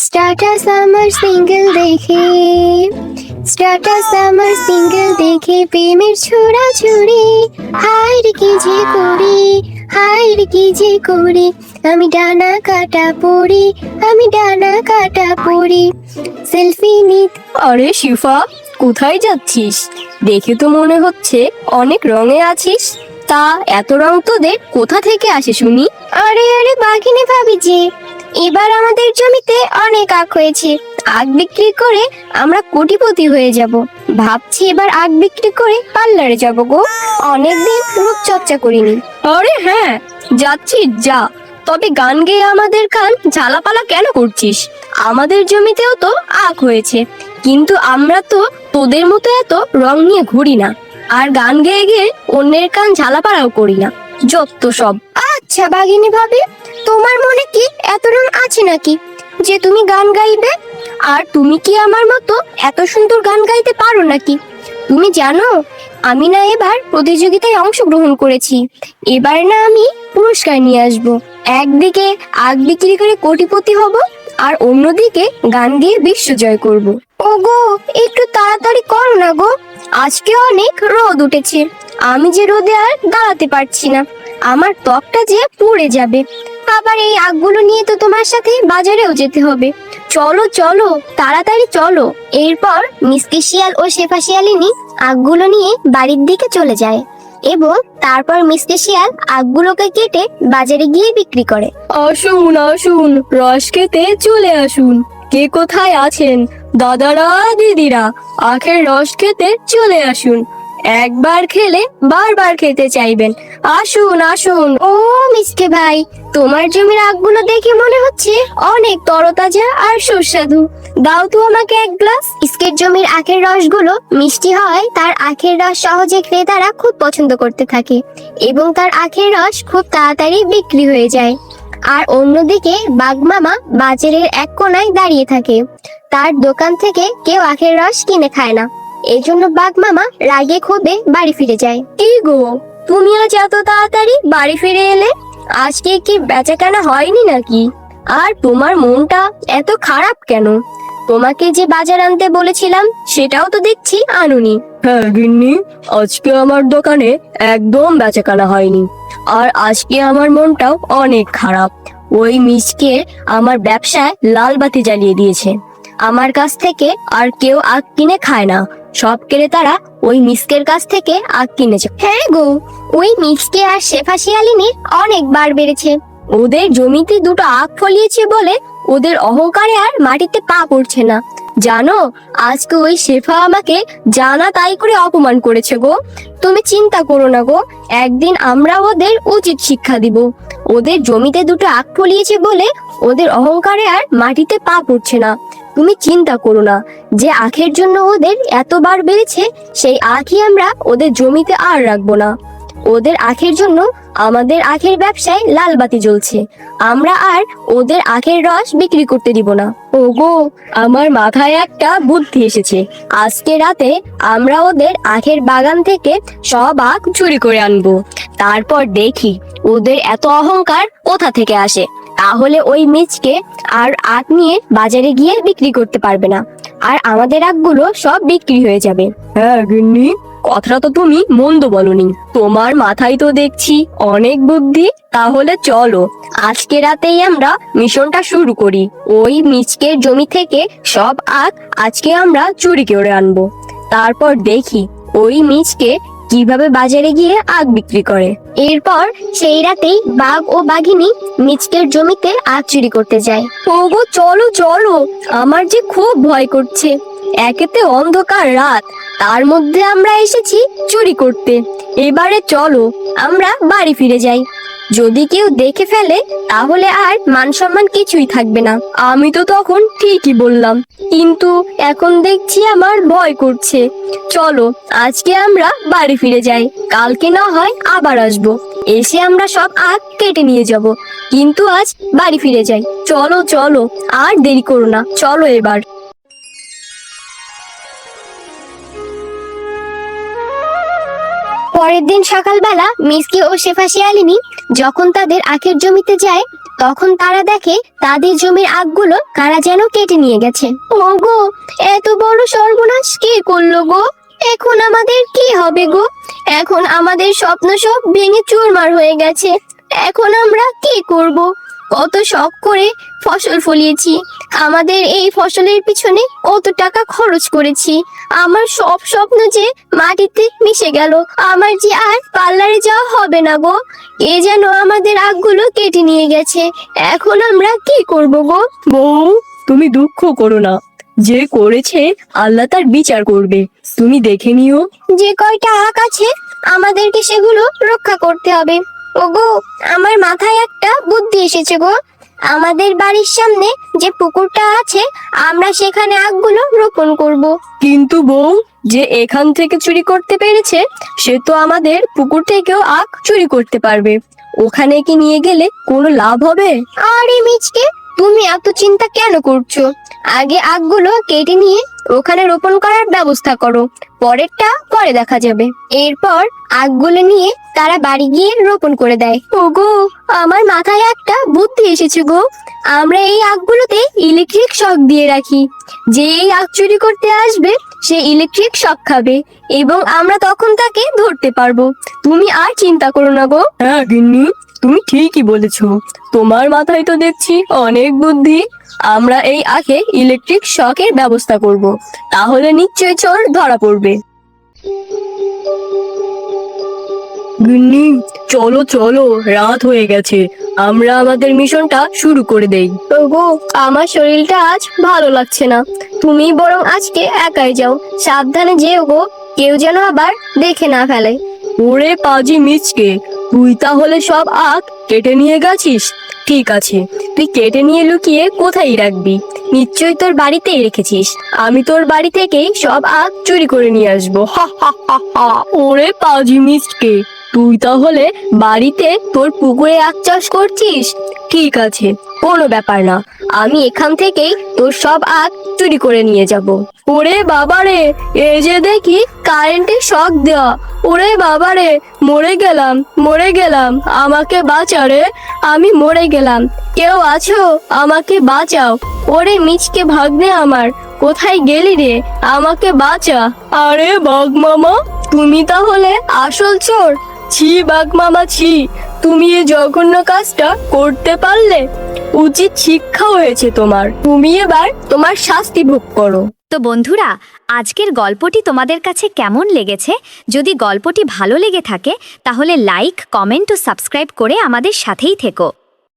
Starter summer single দেখে starter summer single দেখে প্রেমের ছোড়াছুড়ি হায় রে কি যে করি হায় রে কি যে করি আমি ডানা কাটা পড়ি আমি ডানা কাটা পড়ি সেলফি নিত। আরে শিফা, কোথায় যাচ্ছিস? দেখে তো মনে হচ্ছে অনেক রঙে আছিস। তা এত রং তোদের কোথা থেকে আসে শুনি? আরে আরে বাঘিনী ভাবি যে এবার আমাদের জমিতে অনেক আখ হয়েছে, আখ বিক্রি করে আমরা কোটিপতি হয়ে যাব। ভাবছি এবার আখ বিক্রি করে পার্লারে যাব গো, অনেকদিন রূপচর্চা করিনি। আরে হ্যাঁ, যাচ্ছিস যা, তবে গান গেয়ে আমাদের কান ঝালাপালা কেন করছিস? আমাদের জমিতেও তো আখ হয়েছে, কিন্তু আমরা তো তোদের মতো এত রং নিয়ে ঘুরি না, আর গান গেয়ে গিয়ে অন্যের কান ঝালাপালাও করি না। যত সব। আচ্ছা বাঘিনী ভাবি, তোমার মনে কি এত রং আছে নাকি যে তুমি গান গাইবে? আর তুমি কি আমার মতো এত সুন্দর গান গাইতে পারো নাকি? তুমি জানো আমি না এবার প্রতিযোগিতায় অংশগ্রহণ করেছি, এবার না আমি পুরস্কার নিয়ে আসব। একদিকে আখ বিক্রি করে কোটিপতি হব, আর অন্যদিকে গান গেয়ে বিশ্ব জয় করব। ওগো একটু তাড়াতাড়ি করো না গো, আজকে অনেক রোদ উঠেছে, আমি যে রোদে আর দাঁড়াতে পারছি না, আমার ত্বকটা যে পুড়ে যাবে। আবার এই আখগুলো নিয়ে তো তোমার সাথে বাজারেও যেতে হবে। চলো চলো তাড়াতাড়ি চলো। এরপর মিসকে শিয়াল ও শেফা শিয়ালিনী আখগুলো নিয়ে বাড়ির দিকে চলে যায়, এবং তারপর মিসকে শিয়াল আখগুলোকে কেটে বাজারে গিয়ে বিক্রি করে। আসুন আসুন, রস খেতে চলে আসুন। কে কোথায় আছেন? দাদারা দিদিরা, আখের রস খেতে চলে আসুন। একবার খেলে বারবার খেতে চাইবেন। আসুন আসুন। ও মিসকে ভাই, তোমার জমির আখগুলো দেখে মনে হচ্ছে অনেক তরতাজা আর সুস্বাদু, দাও তো আমাকে এক গ্লাস। মিসকের জমির আখের রসগুলো মিষ্টি হয়, তার আখের রস সহজে ক্রেতারা খুব পছন্দ করতে থাকে, এবং তার আখের রস খুব তাড়াতাড়ি বিক্রি হয়ে যায়। আর অন্যদিকে বাঘমামা বাজারের এক কোনায় দাঁড়িয়ে থাকে, তার দোকান থেকে কেউ আখের রস কিনে খায় না, এই জন্য বাঘমামা রাগে ক্ষোভে বাড়ি ফিরে যায়। কি গো, তুমি আজ এত তাড়াতাড়ি বাড়ি ফিরে এলে? আজকে কি বেচাকেনা হয়নি নাকি? আর তোমার মনটা এত খারাপ কেন? তোমাকে যে বাজার আনতে বলেছিলাম সেটাও তো দেখছি আনুনি। হ্যাঁ গিন্নি, আজকে আমার দোকানে একদম বেচাকেনা হয়নি, আর আজকে আমার মনটাও অনেক খারাপ। ওই মিসকে আমার ব্যবসায় লাল বাতি জ্বালিয়ে দিয়েছে। আমার কাছ থেকে আর কেউ আখ কিনে খায় না, সব ক্রেতারা ওই মিসকের কাছ থেকে আখ কিনেছে। হ্যাঁ গো, ওই মিসকে আর শেফা শিয়ালিনীর অনেক বার বেড়েছে। ওদের জমিতে দুটো আখ ফলিয়েছে বলে ওদের অহংকারে আর মাটিতে পা পড়ছে না। জানো, আজকে ওই শেফা আমাকে জানা তাই করে অপমান করেছে গো। তুমি চিন্তা করো না গো, একদিন আমরা ওদের উচিত শিক্ষা দিব। ওদের জমিতে দুটো আখ ফলিয়েছে বলে ওদের অহংকারে আর মাটিতে পা পড়ছে না। তুমি চিন্তা করো না, যে আখের জন্য ওদের এতবার বেড়েছে, সেই আখই আমরা ওদের জমিতে আর রাখবো না। ওদের আখের জন্য আমাদের আখের ব্যবসায় লাল বাতি জ্বলছে, আমরা আর ওদের আখের রস বিক্রি করতে দিব না। ওগো, আমার মাথায় একটা বুদ্ধি এসেছে। আজকে রাতে আমরা ওদের আখের বাগান থেকে সব আখ চুরি করে আনবো, তারপর দেখি ওদের এত অহংকার কোথা থেকে আসে। তাহলে ওই মিচকে আর আখ নিয়ে বাজারে গিয়ে বিক্রি করতে পারবে না, আর আমাদের আখগুলো সব বিক্রি হয়ে যাবে। হ্যাঁ গিন্নি, কথাটা তো তুমি মন্দ বলনি, তোমার মাথায় তো দেখছি অনেক বুদ্ধি। তাহলে চলো আজকে রাতেই আমরা মিশনটা শুরু করি। ওই মিচকের জমি থেকে সব আখ আজকে আমরা চুরি করে আনবো, তারপর দেখি ওই মিচকে কিভাবে বাজারে গিয়ে আখ বিক্রি করে। এরপর সেই রাতেই বাঘ ও বাঘিনী মিচকের জমিতে আখ চুরি করতে যায়। ওগো চলো চলো, আমার যে খুব ভয় করছে। একেতে অন্ধকার রাত, তার মধ্যে আমরা এসেছি চুরি করতে। এবারে চলো আমরা বাড়ি ফিরে যাই। যদি কেউ দেখে ফেলে তাহলে আর মান সম্মান কিছুই থাকবে না। আমি তো তখন ঠিকই বললাম, কিন্তু এখন দেখছি আমার ভয় করছে। চলো আজকে আমরা বাড়ি ফিরে যাই, কালকে না হয় আবার আসবো, এসে আমরা সব আখ কেটে নিয়ে যাব, কিন্তু আজ বাড়ি ফিরে যাই। চলো চলো, আর দেরি করো না, চলো এবার। পরের দিন সকালবেলা মিসকে ও শেফা শিয়ালিনী যখন তাদের আখের জমিতে যায়, তখন তারা দেখে তাদের জমির আগগুলো কারা যেন কেটে নিয়ে গেছে। ওগো, এত বড় সর্বনাশ কে করলো গো? এখন আমাদের কি হবে গো? এখন আমাদের স্বপ্ন সব ভেঙে চুরমার হয়ে গেছে। এখন আমরা কি করব? কত শখ করে ফসল ফলিয়েছি, আমাদের এই ফসলের পিছনে কত টাকা খরচ করেছি। আমার সব স্বপ্ন যে মাটিতে মিশে গেল। আমার যে আর পার্লারে যাওয়া হবে না গো। এ যেন আমাদের আগগুলো কেটে নিয়ে গেছে। এখন আমরা কি করব গো? বউ, তুমি দুঃখ করো না, যে করেছে আল্লাহ তার বিচার করবে, তুমি দেখে নিও। যে কয়টা আখ আছে আমাদেরকে সেগুলো রক্ষা করতে হবে। ওগো, আমার মাথায় একটা বুদ্ধি এসেছে গো। আমাদের বাড়ির সামনে যে পুকুরটা আছে, আমরা সেখানে আখগুলো রোপণ করব। কিন্তু বউ, যে এখান থেকে চুরি করতে পেরেছে সে তো আমাদের পুকুর থেকেও আখ চুরি করতে পারবে। ওখানে কি নিয়ে গেলে কোনো লাভ হবে? আরে মিচকে, তুমি এত চিন্তা কেন করছো? আগে আখগুলো কেটে নিয়ে ওখানে রোপণ করার ব্যবস্থা করো, পরেরটা পরে দেখা যাবে। এরপর আখগুলো নিয়ে তারা বাড়ি গিয়ে রোপণ করে দেয়। ওগো, আমার মাথায় একটা বুদ্ধি এসেছে গো। আমরা এই আখগুলোতে ইলেকট্রিক শক দিয়ে রাখি। যে এই আখ চুরি করতে আসবে সে ইলেকট্রিক শক খাবে এবং আমরা তখন তাকে ধরতে পারবো। তুমি আর চিন্তা করো না গো। হ্যাঁ গিন্নি, তুমি ঠিকই বলেছো, তোমার মাথায় তো দেখছি অনেক বুদ্ধি। আমরা এই আখে ইলেকট্রিক শকের ব্যবস্থা করব, তাহলে নিশ্চয়ই চোর ধরা পড়বে। গিন্নি, চলো চলো, রাত হয়ে গেছে, আমরা আমাদের মিশনটা শুরু করে দেই। ওগো, আমার শরীরটা আজ ভালো লাগছে না। তুমি বরং আজকে একাই যাও। সাবধানে যেও গো, কেউ যেন আবার দেখে না ফেলে। ওরে পাজি মিচকে, তুই তাহলে সব আখ কেটে নিয়ে গেছিস? ঠিক আছে, তুই কেটে নিয়ে লুকিয়ে কোথায় রাখবি? নিশ্চয়ই তোর বাড়িতেই রেখেছিস। আমি তোর বাড়ি থেকেই সব আখ চুরি করে নিয়ে আসবো। হা হা হা হা। ওরে পাজি মিচকে, তুই তাহলে বাড়িতে তোর পুকুরে আখ চাষ করছিস? ঠিক আছে, কোনো ব্যাপার না, আমি এখান থেকেই তোর সব আখ চুরি করে নিয়ে যাব। ওরে বাবারে, এই যে দেখি কারেন্টের শক দেওয়া। ওরে বাবারে, মরে গেলাম, মরে গেলাম, আমাকে বাঁচা রে, আমি মরে গেলাম, কেউ আছো? আমাকে বাঁচাও। ওরে মিচকে ভাগ্নে আমার, কোথায় গেলি রে? আমাকে বাঁচা। আরে বাঘ মামা, তুমি তাহলে আসল চোর? ছি বাঘ মামা ছি, তুমি এই জঘন্য কাজটা করতে পারলে? উচিত শিক্ষা হয়েছে তোমার, তুমি এবার তোমার শাস্তি ভোগ করো। তো বন্ধুরা, আজকের গল্পটি তোমাদের কাছে কেমন লেগেছে? যদি গল্পটি ভালো লেগে থাকে তাহলে লাইক, কমেন্ট ও সাবস্ক্রাইব করে আমাদের সাথেই থেকো।